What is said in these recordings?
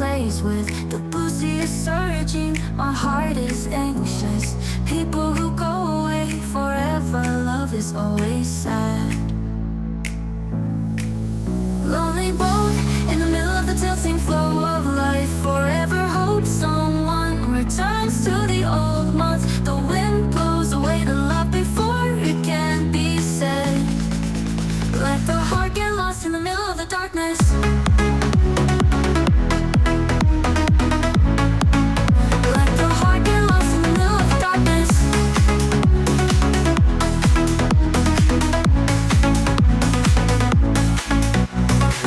plays with. The pussy is surging, my heart is anxious. People who go away forever, love is always sad. Lonely boat in the middle of the tilting flow of life. Forever hope someone returns to the old months. The wind blows away the love before it can be said. Let the heart get lost in the middle of the darkness. Let the heart get lost in the middle of the darkness.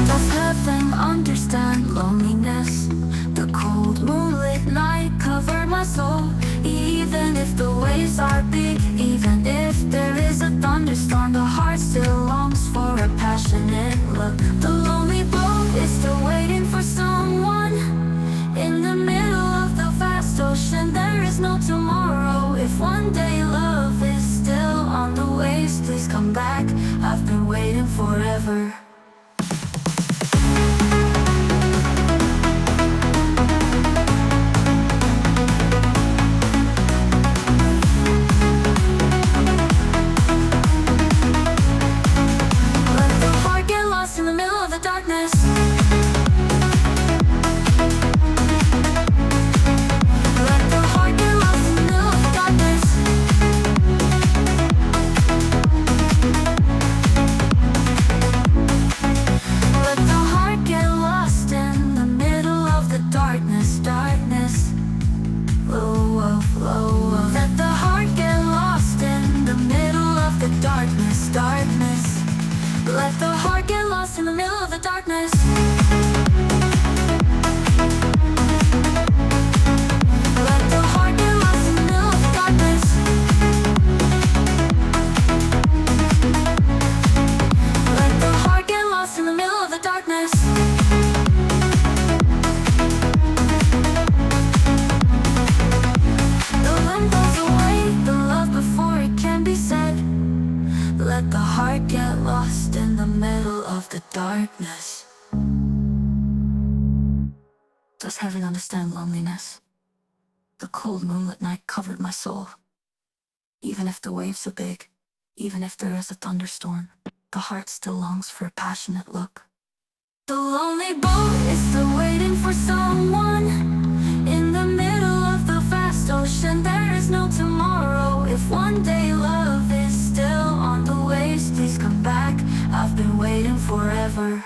Does heaven understand loneliness? The cold moonlit night covered my soul. Even if the waves are big, even if there is a thunderstorm, the heart still longs for a passionate look. The lonely boat is still waiting for someone. In the middle of the vast ocean, there is no tomorrow. If one day love is still on the waves, please come back. I've been waiting forever. In the middle of the darkness. Let the heart get lost in the middle of the darkness. Let the heart get lost in the middle of the darkness, darkness. Whoa, whoa, whoa, whoa. Let the heart get lost in the middle of the darkness, darkness. Let the heart get lost in the middle of the darkness. Let the heart get lost in the middle of the darkness. Let the heart get lost in the middle of the darkness. The wind blows away the love before it can be said. Let the heart get lost in the middle of the darkness. Does heaven understand loneliness? The cold moonlit night covered my soul. Even if the waves are big, even if there is a thunderstorm, the heart still longs for a passionate look. The lonely boat is still waiting for someone. In the middle of the vast ocean, there is no tomorrow. If one day love is still on the waves, please come back. I've been waiting forever.